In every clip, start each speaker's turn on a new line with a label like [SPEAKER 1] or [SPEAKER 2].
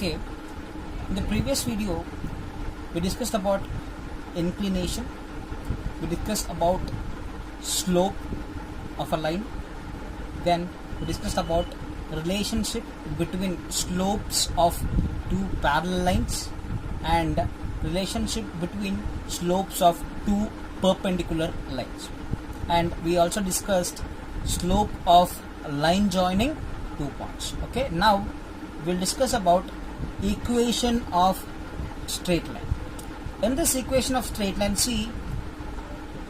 [SPEAKER 1] Okay, in the previous video we discussed about inclination, we discussed about slope of a line, then we discussed about relationship between slopes of two parallel lines and relationship between slopes of two perpendicular lines, and we also discussed slope of line joining two points. Okay, now we'll discuss about equation of straight line. In this equation of straight line, see,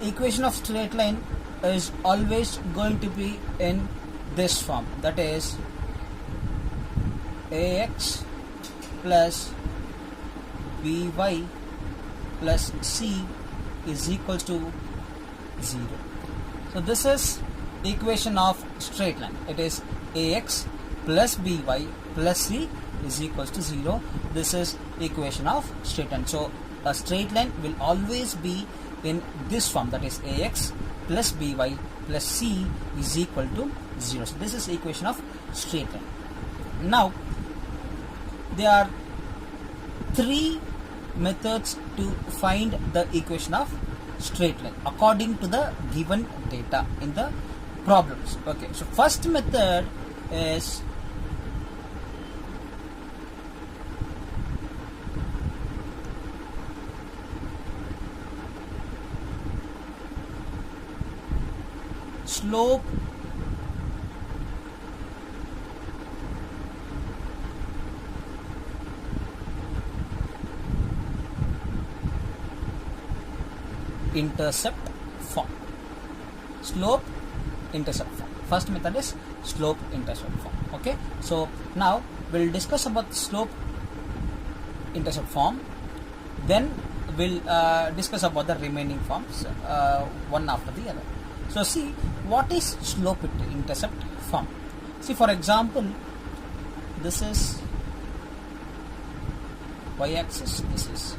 [SPEAKER 1] equation of straight line is always going to be in this form, that is ax plus by plus c is equals to 0. So this is equation of straight line. It is ax plus by plus c is equals to 0. This is equation of straight line. So a straight line will always be in this form, that is ax plus by plus c is equal to 0. So this is equation of straight line. Now there are three methods to find the equation of straight line according to the given data in the problems. Okay, so first method is slope intercept form. Slope intercept form. First method is slope intercept form. Okay, so now we'll discuss about slope intercept form, then we'll discuss about the remaining forms one after the other. So see, what is slope intercept form? See, for example, this is y-axis, this is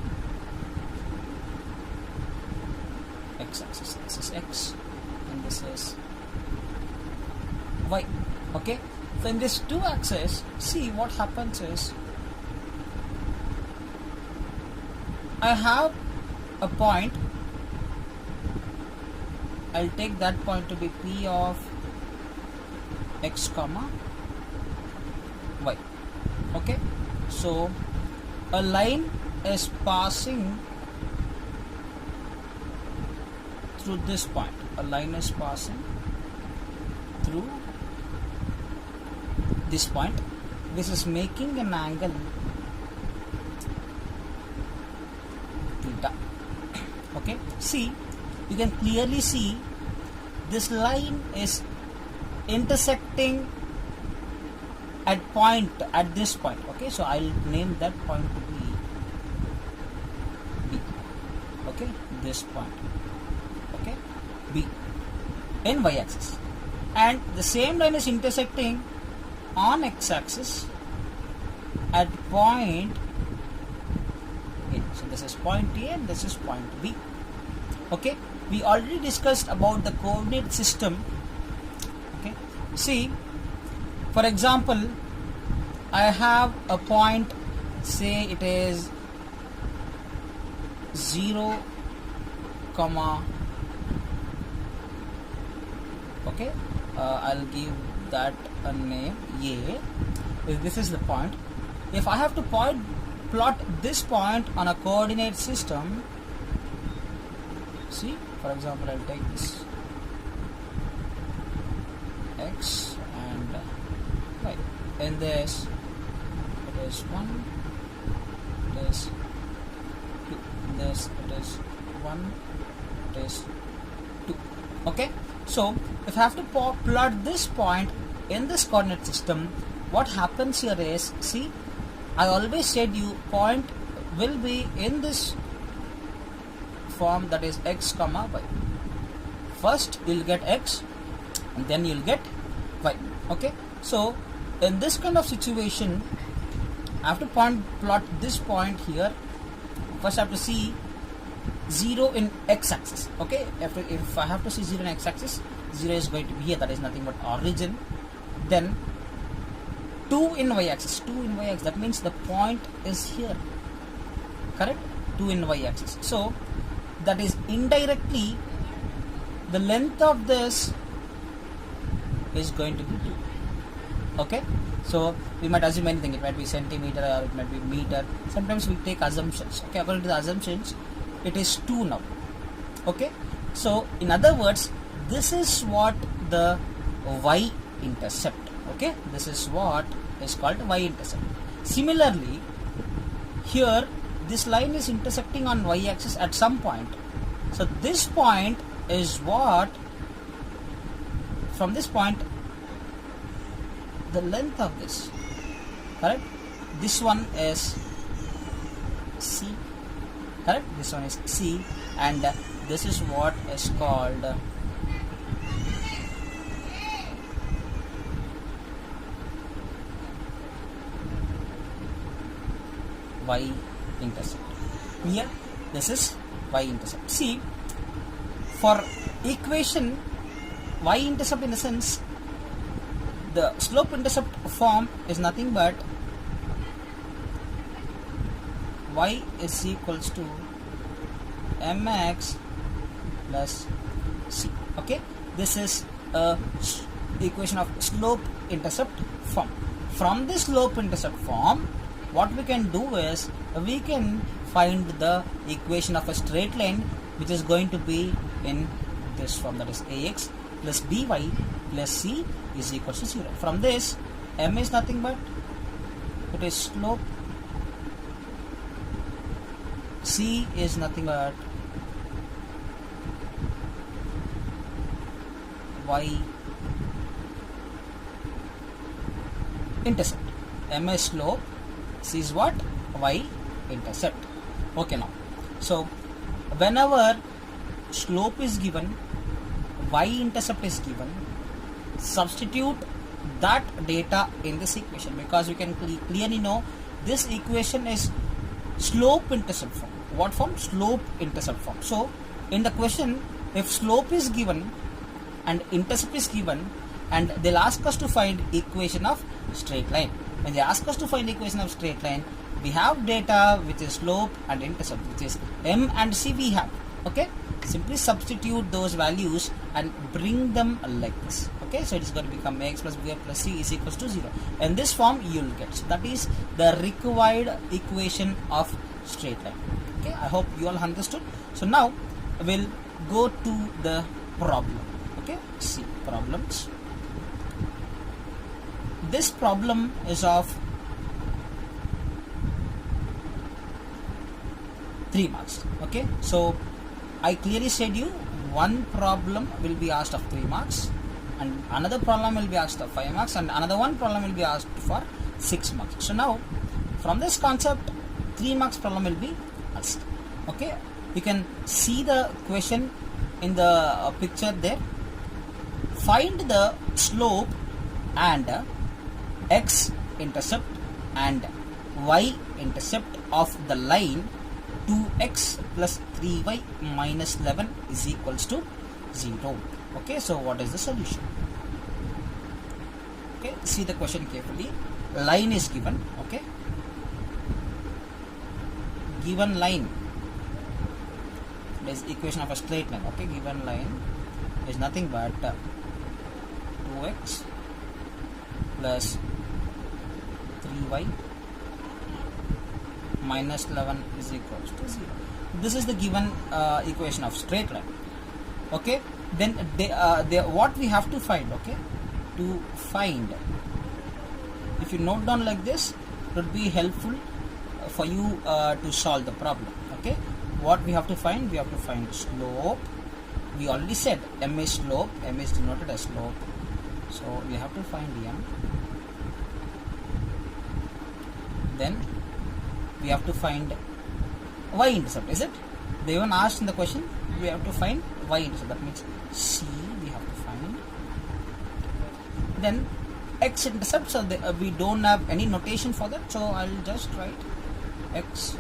[SPEAKER 1] x-axis, this is x and this is y. Okay, so in this two axes, see what happens is I have a point, I'll take that point to be P of x comma y. Okay, so a line is passing through this point. A line is passing through this point. This is making an angle theta. Okay, see, you can clearly see this line is intersecting at this point. Okay, so I'll name that point to be B. Okay, this point. Okay, B in y-axis, and the same line is intersecting on x-axis at point A. So this is point A and this is point B. Okay, we already discussed about the coordinate system. Okay, see, for example, I have a point, say it is 0 comma, okay, I'll give that a name A. If this is the point, if I have to plot this point on a coordinate system, see, for example, I'll take this x and y. In this, it is 1, it is 2, in this it is 1, it is 2. Okay, so if I have to plot this point in this coordinate system, what happens here is, see, I always said you point will be in this form, that is x comma y. First you'll get x and then you'll get y. Okay, so in this kind of situation, I have to plot this point here. First I have to see 0 in x-axis. Okay, if I have to see 0 in x-axis, 0 is going to be here, that is nothing but origin. Then 2 in y-axis, 2 in y-axis, that means the point is here, correct? 2 in y-axis. So that is indirectly the length of this is going to be 2. Okay, so we might assume anything. It might be centimeter or it might be meter. Sometimes we take assumptions. Okay, according to the assumptions, it is 2 now. Okay, so in other words, this is what the y-intercept. Okay, this is what is called y-intercept. Similarly, here this line is intersecting on y-axis at some point. So this point is what, from this point, the length of this, correct? This one is C, correct? This one is C, and this is what is called y-intercept. Here this is y-intercept. See, for equation y-intercept, in the sense, the slope-intercept form is nothing but y is equals to mx plus c. Okay, this is a equation of slope-intercept form. From this slope-intercept form, what we can do is we can find the equation of a straight line, which is going to be in this form, that is ax plus by plus c is equals to 0. From this, m is nothing but, it is slope, c is nothing but y intercept. M is slope, c is what? Y intercept. Okay, now, so whenever slope is given, y intercept is given, substitute that data in this equation, because we can clearly know this equation is slope intercept form. What form? Slope intercept form. So in the question, if slope is given and intercept is given, and they'll ask us to find equation of straight line. When they ask us to find equation of straight line, we have data which is slope and intercept, which is m and c we have. Okay, simply substitute those values and bring them like this. Okay, so it is going to become x plus b plus c is equals to 0. In this form you will get. So that is the required equation of straight line. Okay, I hope you all understood. So now we'll go to the problem. Okay, see problems. This problem is of 3 marks. Okay, so I clearly said you one problem will be asked of 3 marks, and another problem will be asked of 5 marks, and another one problem will be asked for 6 marks. So now from this concept, 3 marks problem will be asked. Okay, you can see the question in the picture there. Find the slope and x intercept and y intercept of the line 2x plus 3y minus 11 is equals to 0. Okay, so what is the solution? Okay, see the question carefully. Line is given. Okay, given line is equation of a straight line. Okay, given line is nothing but 2x plus 3y minus 11 is equals to 0. This is the given equation of straight line. Okay, then what we have to find, okay, to find, if you note down like this, it would be helpful for you to solve the problem. Okay, what we have to find? We have to find slope. We already said m is slope, m is denoted as slope, so we have to find m. Then we have to find y-intercept, is it? They even asked in the question, we have to find y-intercept, that means c we have to find. Then x-intercept, so we don't have any notation for that, so I'll just write x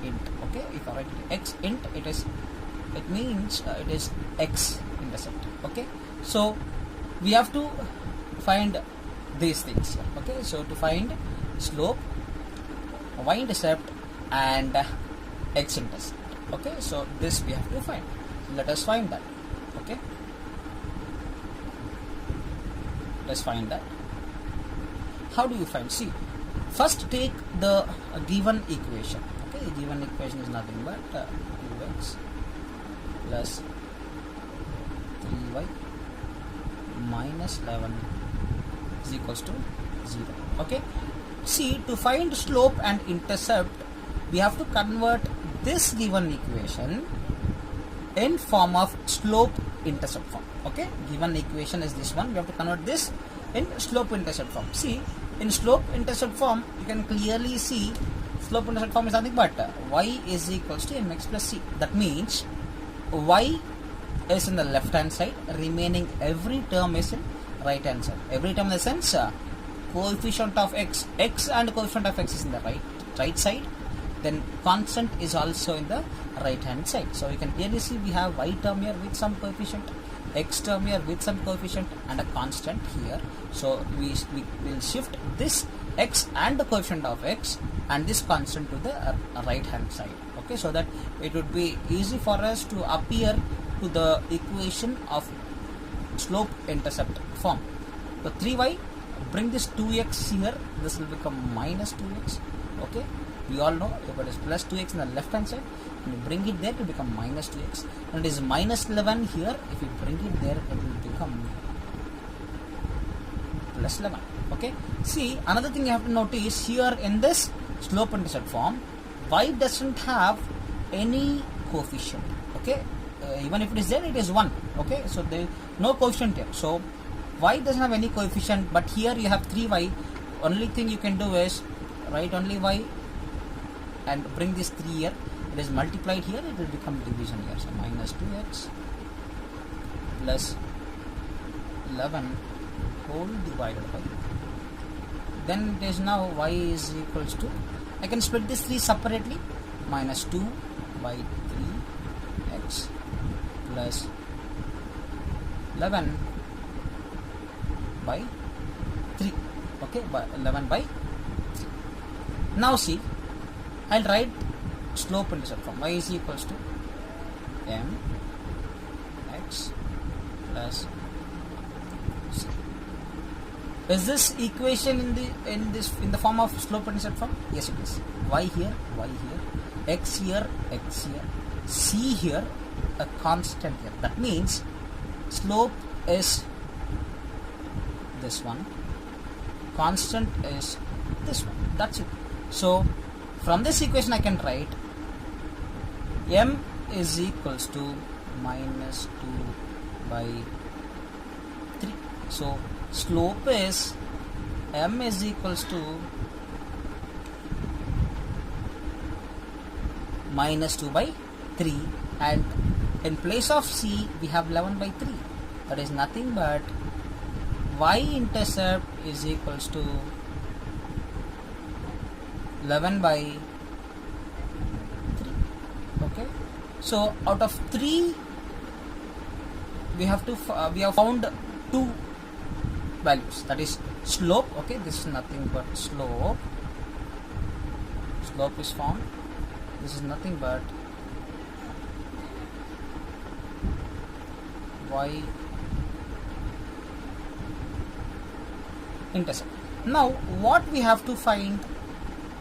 [SPEAKER 1] int. Okay, if I write x int, it means it is x intercept. Okay, so we have to find these things here. Okay, so to find slope, y-intercept and x-intercept. Okay, so this we have to find. Let us find that. Okay, let's find that. How do you find? See, first take the given equation. Okay, the given equation is nothing but 2x plus 3y minus 11 is equals to 0. Okay, see, to find slope and intercept, we have to convert this given equation in form of slope intercept form. Okay, given equation is this one. We have to convert this in slope intercept form. See, in slope intercept form, you can clearly see slope intercept form is nothing but y is equals to mx plus c. That means y is in the left hand side, remaining every term is in right hand side. Every term in the sense coefficient of x and coefficient of x is in the right side, then constant is also in the right hand side. So you can clearly see we have y term here with some coefficient, x term here with some coefficient, and a constant here. So we will shift this x and the coefficient of x and this constant to the right hand side. Okay, so that it would be easy for us to appear to the equation of slope intercept form. So 3y, bring this 2x here, this will become minus 2x. Okay, we all know if it is plus 2x in the left hand side, and you bring it there to become minus 2x, and it is minus 11 here. If you bring it there, it will become plus 11. Okay, see, another thing you have to notice here in this slope intercept form, y doesn't have any coefficient. Okay, even if it is there, it is 1. Okay, so there is no coefficient here. So y doesn't have any coefficient, but here you have 3y. Only thing you can do is write only y and bring this 3 here. It is multiplied here, it will become division here. So minus 2x plus 11 whole divided by, then it is now y is equals to, I can split this 3 separately, minus 2 by 3x plus 11 by 3. Okay, by 11 by 3. Now see, I'll write slope intercept form. Y is equals to m x plus c. Is this equation in the form of slope intercept form? Yes, it is. Y here, x here, c here, a constant here. That means slope is this one, constant is this one. That's it. So from this equation I can write m is equals to minus 2 by 3. So slope is m is equals to minus 2 by 3, and in place of c we have 11 by 3. That is nothing but y-intercept is equals to 11 by 3. Okay, so out of 3 we have found 2 values, that is slope. Okay, this is nothing but slope is found. This is nothing but y intercept. Now what we have to find,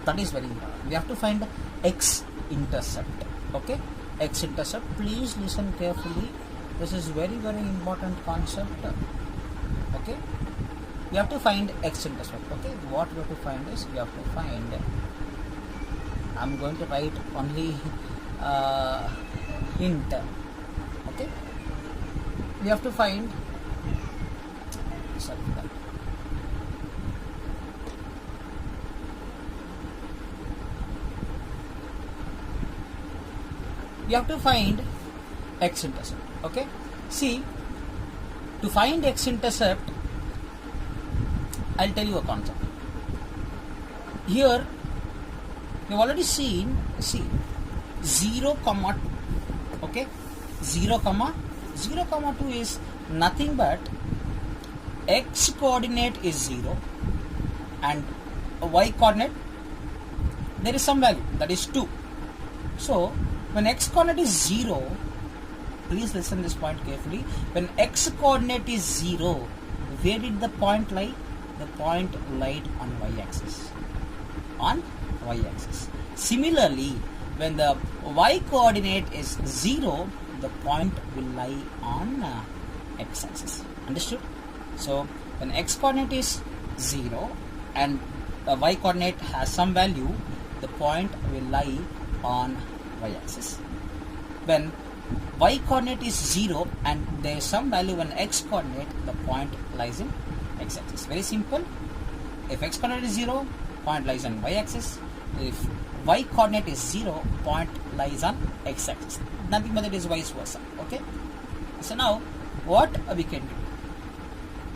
[SPEAKER 1] that is very important. We have to find x intercept. Okay, x intercept, please listen carefully, this is very important concept. Okay, we have to find x intercept. Okay, what we have to find is, we have to find, I'm going to write only hint. Okay, we have to find, sorry, we have to find x intercept. Okay, see, to find x intercept, I'll tell you a concept. Here we've already seen, see, 0 comma 2. Okay, 0 comma 2 is nothing but x coordinate is 0 and y coordinate there is some value, that is 2. So when x coordinate is 0, please listen this point carefully. When x coordinate is 0, where did the point lie? The point lied on y-axis. On y-axis. Similarly, when the y coordinate is 0, the point will lie on x-axis. Understood? So when x coordinate is 0 and the y coordinate has some value, the point will lie on y-axis. When y coordinate is 0 and there is some value when x coordinate, the point lies in x-axis. Very simple. If x coordinate is 0, point lies on y-axis. If y coordinate is 0, point lies on x-axis. Nothing but it is vice versa. Okay. So now what we can do?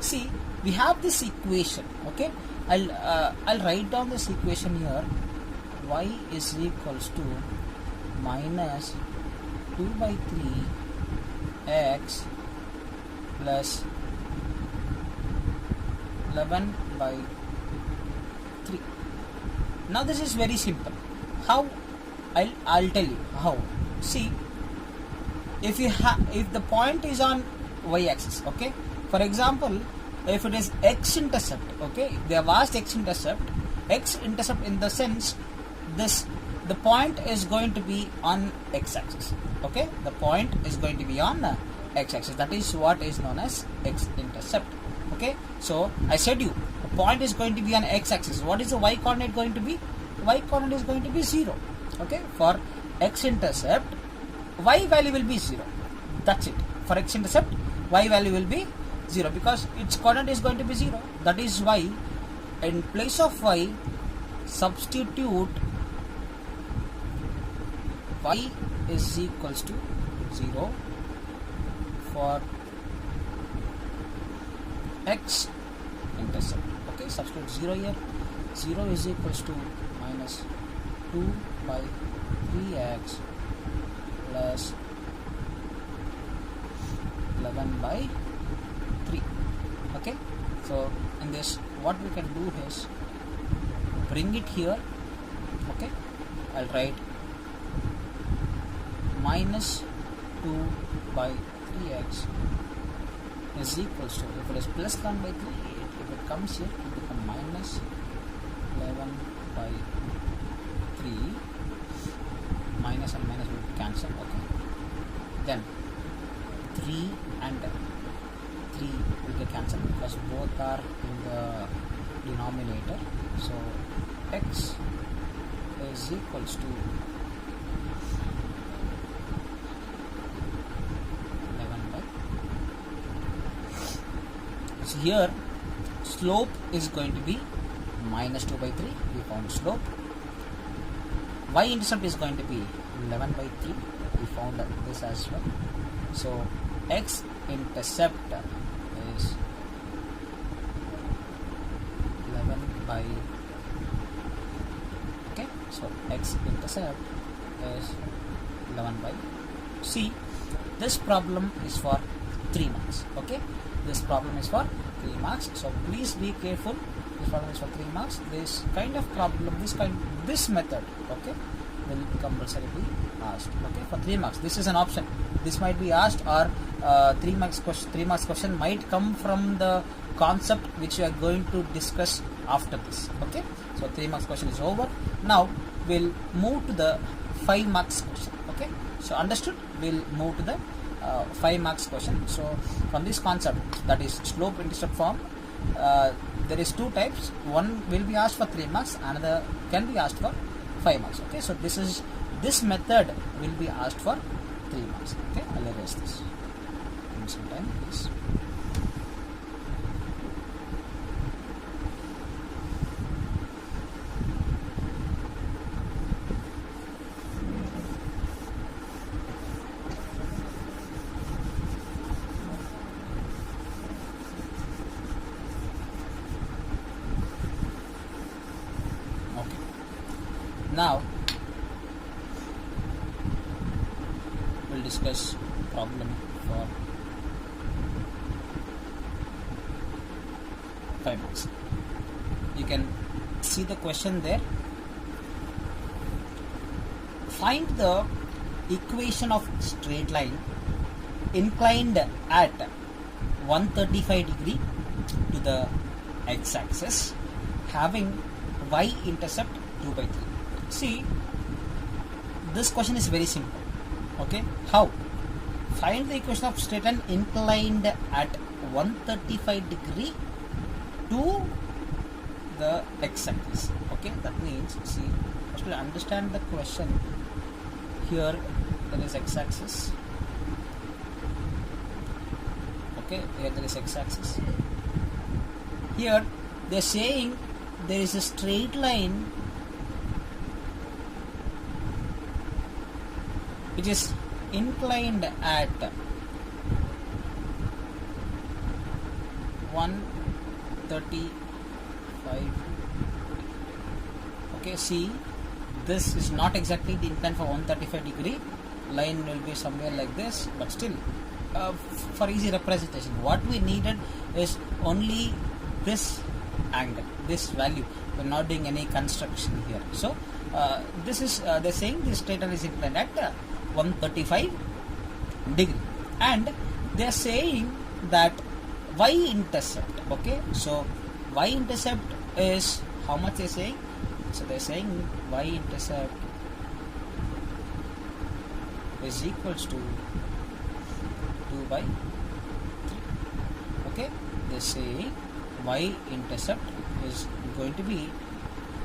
[SPEAKER 1] See, we have this equation. Okay. I'll write down this equation here. Y is equals to minus 2 by 3 x plus 11 by 3. Now this is very simple. How? I'll tell you how. See, if the point is on y-axis, okay. For example, if it is x-intercept, okay, they have asked x-intercept in the sense the point is going to be on x-axis. Okay, the point is going to be on x-axis. That is what is known as x-intercept. Okay, so I said you the point is going to be on x-axis. What is the y coordinate going to be? Y coordinate is going to be 0. Okay, for x-intercept, y value will be 0. That's it. For x-intercept, y value will be 0 because its coordinate is going to be 0. That is why in place of y, substitute y is equals to 0 for x intercept. Okay, substitute 0 here. 0 is equals to minus 2 by 3x plus 11 by 3. Okay, so in this what we can do is bring it here. Okay, I'll write minus 2 by 3x is equals to, if it is plus 1 by 3, if it comes here, it will become minus 11 by 3. Minus and minus will cancel. Okay, then 3 and 3 will get cancelled because both are in the denominator. So x is equals to 11 by. So here slope is going to be minus 2 by 3. We found slope. Y-intercept is going to be 11 by 3. We found this as well. So x-intercept is 11 by. Okay, so x-intercept is 11 by. See, this problem is for 3 marks. Okay, this problem is for 3 marks. So please be careful. This problem is for 3 marks. This kind of problem, this method, okay, will compulsory be asked. Okay, for 3 marks. This is an option. This might be asked, or 3 marks question might come from the concept which we are going to discuss after this. Okay, so 3 marks question is over. Now we'll move to the 5 marks question. Okay, so understood. We'll move to the 5 marks question. So from this concept, that is slope intercept form, there is 2 types. One will be asked for 3 marks, another can be asked for 5 marks. Okay, so this method will be asked for 3 marks. Okay, I'll erase this. Give me some time, please. Now we'll discuss problem for 5 marks. You can see the question there. Find the equation of straight line inclined at 135 degree to the x-axis having y-intercept 2 by 3. See, this question is very simple. Okay, how? Find the equation of straight line inclined at 135 degree to the x-axis. Okay, that means, see, first we understand the question. Here there is x-axis. Okay, here there is x-axis. Here they are saying there is a straight line which is inclined at 135. Okay, see, this is not exactly the incline for 135 degree. Line will be somewhere like this, but still for easy representation what we needed is only this angle, this value. We're not doing any construction here. So this is they're saying this straight line is inclined at 135 degree, and they're saying that y-intercept. Okay, so y-intercept is how much they're saying. So they're saying y-intercept is equals to 2 by 3. Okay, they say y-intercept is going to be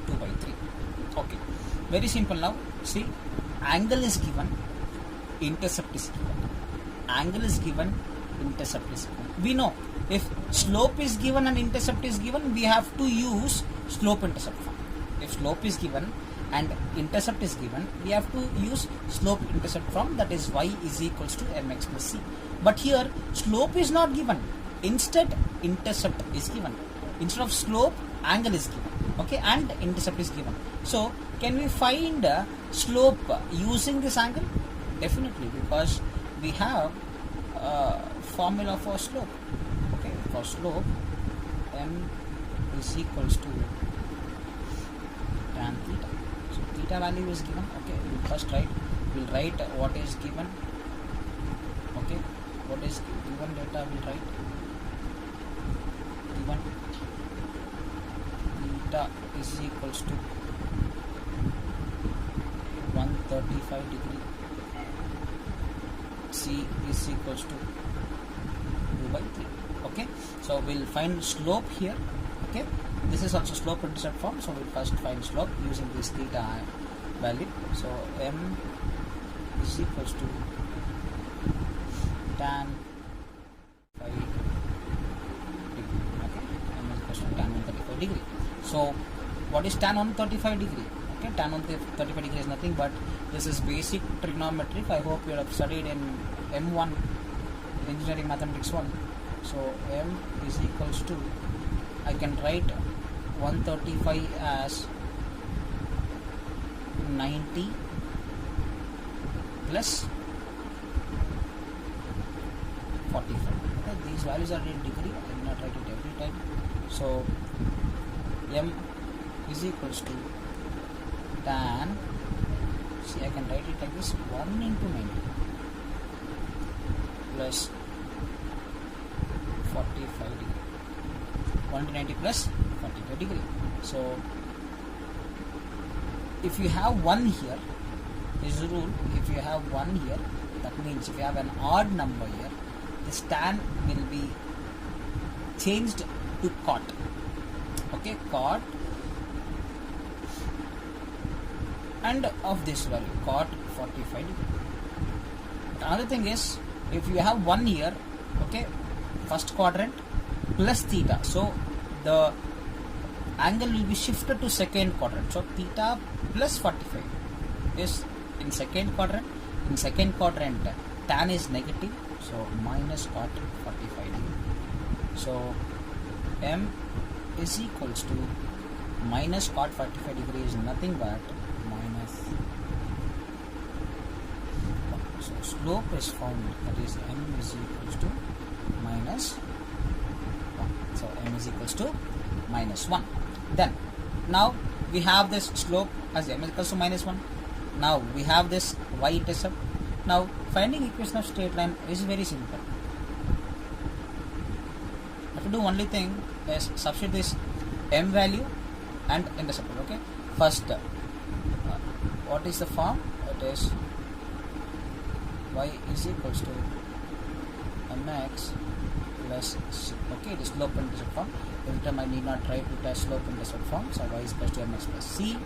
[SPEAKER 1] 2 by 3. Okay, very simple. Now see, angle is given, intercept is given. Angle is given, intercept is given. We know if slope is given and intercept is given, we have to use slope intercept form. If slope is given and intercept is given, we have to use slope intercept form, that is y is equals to mx plus c. But here slope is not given, instead intercept is given. Instead of slope, angle is given. Okay, and intercept is given. So can we find slope using this angle? Definitely, because we have formula for slope. Okay, for slope, m is equals to tan theta. So theta value is given. Okay, we'll first we'll write what is given. Okay, what is given data we'll write. Given theta is equals to 135 degree. C is equals to 2 by 3. Okay, so we'll find slope here. Okay, this is also slope intercept form, so we'll first find slope using this theta value. So m is equals to tan 5 degree. Okay, m is equals to tan 135 degree. So what is tan 135 degree? Okay, tan 135 degree is nothing but this is basic trigonometry. I hope you have studied in M1, engineering mathematics 1. So m is equals to, I can write 135 as 90 plus 45. Okay, these values are in degree. I will not write it every time. So m is equals to tan, see, I can write it like this, 1 into 90 plus 45 degree. 1 into 90 plus 45 degree. So if you have 1 here, this is the rule, if you have 1 here, that means if you have an odd number here, this tan will be changed to cot. Okay, cot, and of this value, cot 45 degree. Another thing is, if you have 1 here, okay, first quadrant plus theta, so the angle will be shifted to second quadrant. So theta plus 45 is in second quadrant. In second quadrant, tan is negative, so minus cot 45 degree. So m is equals to minus cot 45 degree is nothing but minus 1. So slope is found, that is m is equals to minus 1. So m is equals to minus 1. Then now we have this slope as m is equals to minus 1. Now we have this y-intercept. Now finding equation of straight line is very simple. I have to do only thing is substitute this m value and intercept. Okay. First, what is the form? It is y is equals to mx plus c. Okay, it is slope intercept form. Every time I need not write it as slope intercept form. So y is equals to mx plus c.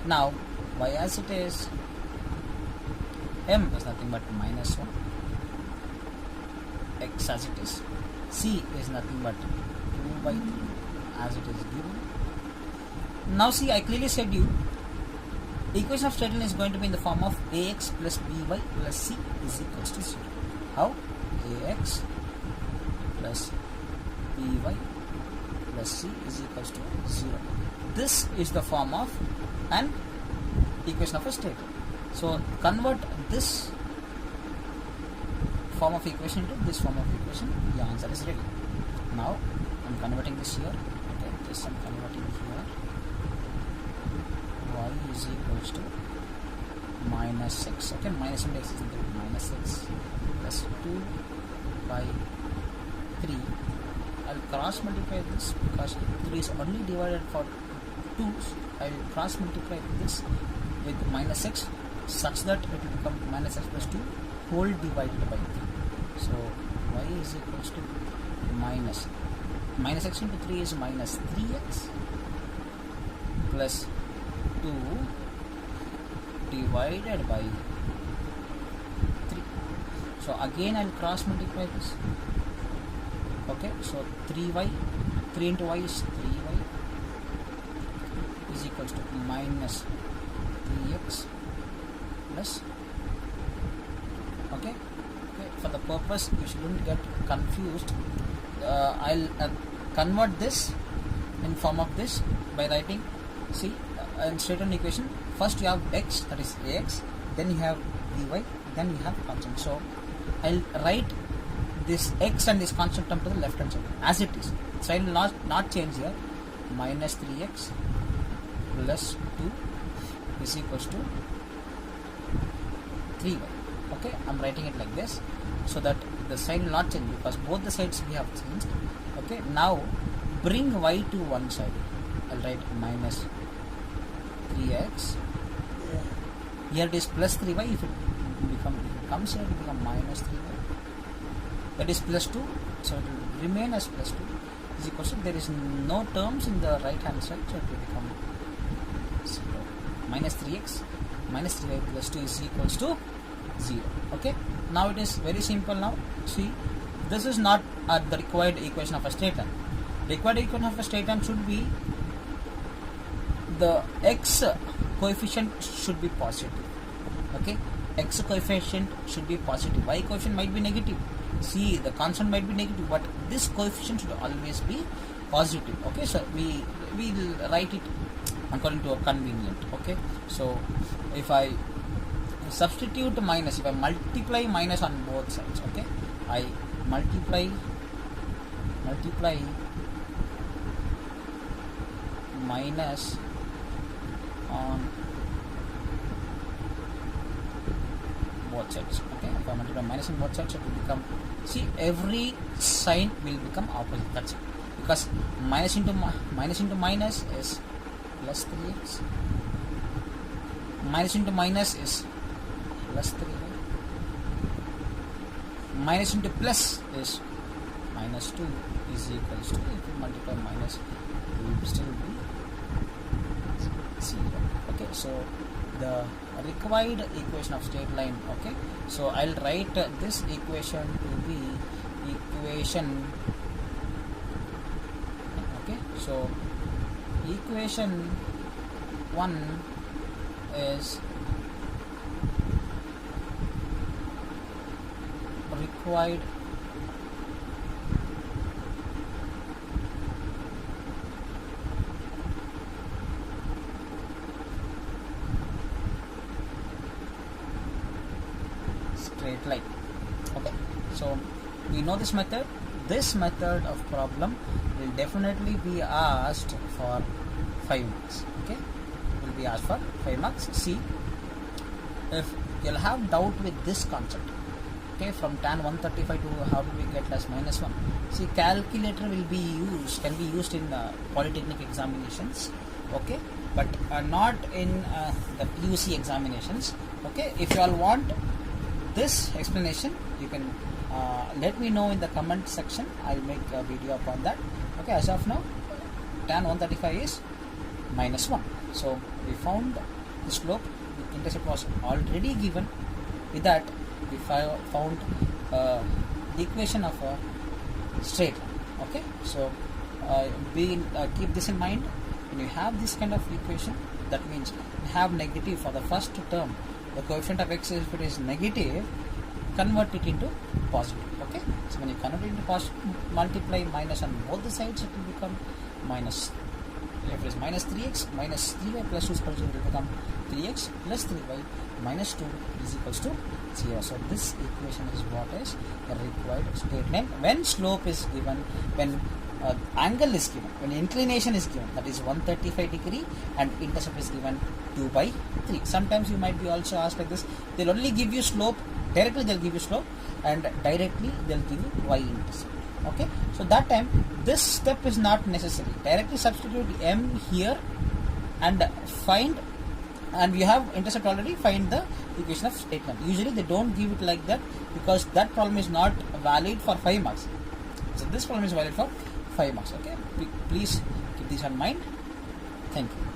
[SPEAKER 1] Now y as it is, m is nothing but minus 1, x as it is, c is nothing but 2 by 3 as it is given. Now see, I clearly said you equation of straight line is going to be in the form of ax plus by plus c is equals to 0. How? Ax plus by plus c is equals to 0. This is the form of an equation of a straight line. So convert this form of equation into this form of equation. The answer is ready. Now I'm converting this here. Okay, this I'm converting here. Y is equals to minus 6. Okay, minus index is equal to minus 6 plus 2 by 3. I'll cross multiply this because 3 is only divided for 2's. I will cross multiply this with minus 6 such that it will become minus x plus 2 whole divided by 3. So y is equals to minus x into 3 is minus 3x plus 2 divided by 3. So again I'll cross multiply this. Okay, so 3 into y is 3y is equals to minus 3x plus. Okay, for the purpose you shouldn't get confused, I'll convert this in form of this by writing, see, in straight line equation, first you have x, that is ax, then you have dy, then you have constant. So I'll write this x and this constant term to the left hand side as it is. So I will not change here. Minus 3x plus 2 is equals to 3y. Okay, I'm writing it like this so that the sign will not change because both the sides we have changed. Okay, now bring y to one side. I'll write minus 3x. Here it is plus 3y. If it comes here, it will become minus 3y. That is plus 2. So it will remain as plus 2 is equal to, there is no terms in the right hand side, so it will become 0. Minus 3x minus 3y plus 2 is equals to 0. Okay, now it is very simple. Now see, this is not the required equation of a straight line. The required equation of a straight line should be the x coefficient should be positive. Okay, x coefficient should be positive, y coefficient might be negative, see, the constant might be negative, but this coefficient should always be positive. Okay, so we will write it according to a convenient. Okay, so if I substitute minus, if I multiply minus on both sides, okay, I multiply minus on both sides. Okay, if I multiply minus on both sides, it will become, see, every sign will become opposite. That's it, because minus into minus is plus 3x, minus into minus is plus 3y, minus into plus is minus 2 is equals to, if you multiply minus, it will still be 0. Okay, so the required equation of straight line. Okay, so I'll write this equation to be equation. Okay, so equation 1 is required straight line. Okay, so we know this method. This method of problem will definitely be asked for 5 marks. Okay, will be asked for 5 marks. See, if you'll have doubt with this concept, okay, from tan 135 to how do we get as -1? See, calculator will be used, can be used in polytechnic examinations, okay, but not in the PUC examinations. Okay, if you all want this explanation, you can let me know in the comment section. I'll make a video upon that. Okay, as of now, tan 135 is -1. So we found the slope, the intercept was already given. With that, we found the equation of a straight line. Okay, so keep this in mind. When you have this kind of equation, that means you have negative for the first term. The coefficient of x, if it is negative, convert it into positive. Okay, so when you convert it into positive, multiply minus on both the sides, it will become minus. If it is minus 3x minus 3y plus 2 square, it will become 3x plus 3y minus 2 is equals to 0. So this equation is what is the required statement when slope is given, when angle is given, when inclination is given, that is 135 degree, and intercept is given 2/3. Sometimes you might be also asked like this. They'll only give you slope, directly they'll give you slope, and directly they'll give you y-intercept. Okay, so that time this step is not necessary. Directly substitute m here and find, and we have intercept already, find the equation of straight line. Usually they don't give it like that because that problem is not valid for 5 marks. So this problem is valid for 5 marks. Okay, please keep this in mind. Thank you.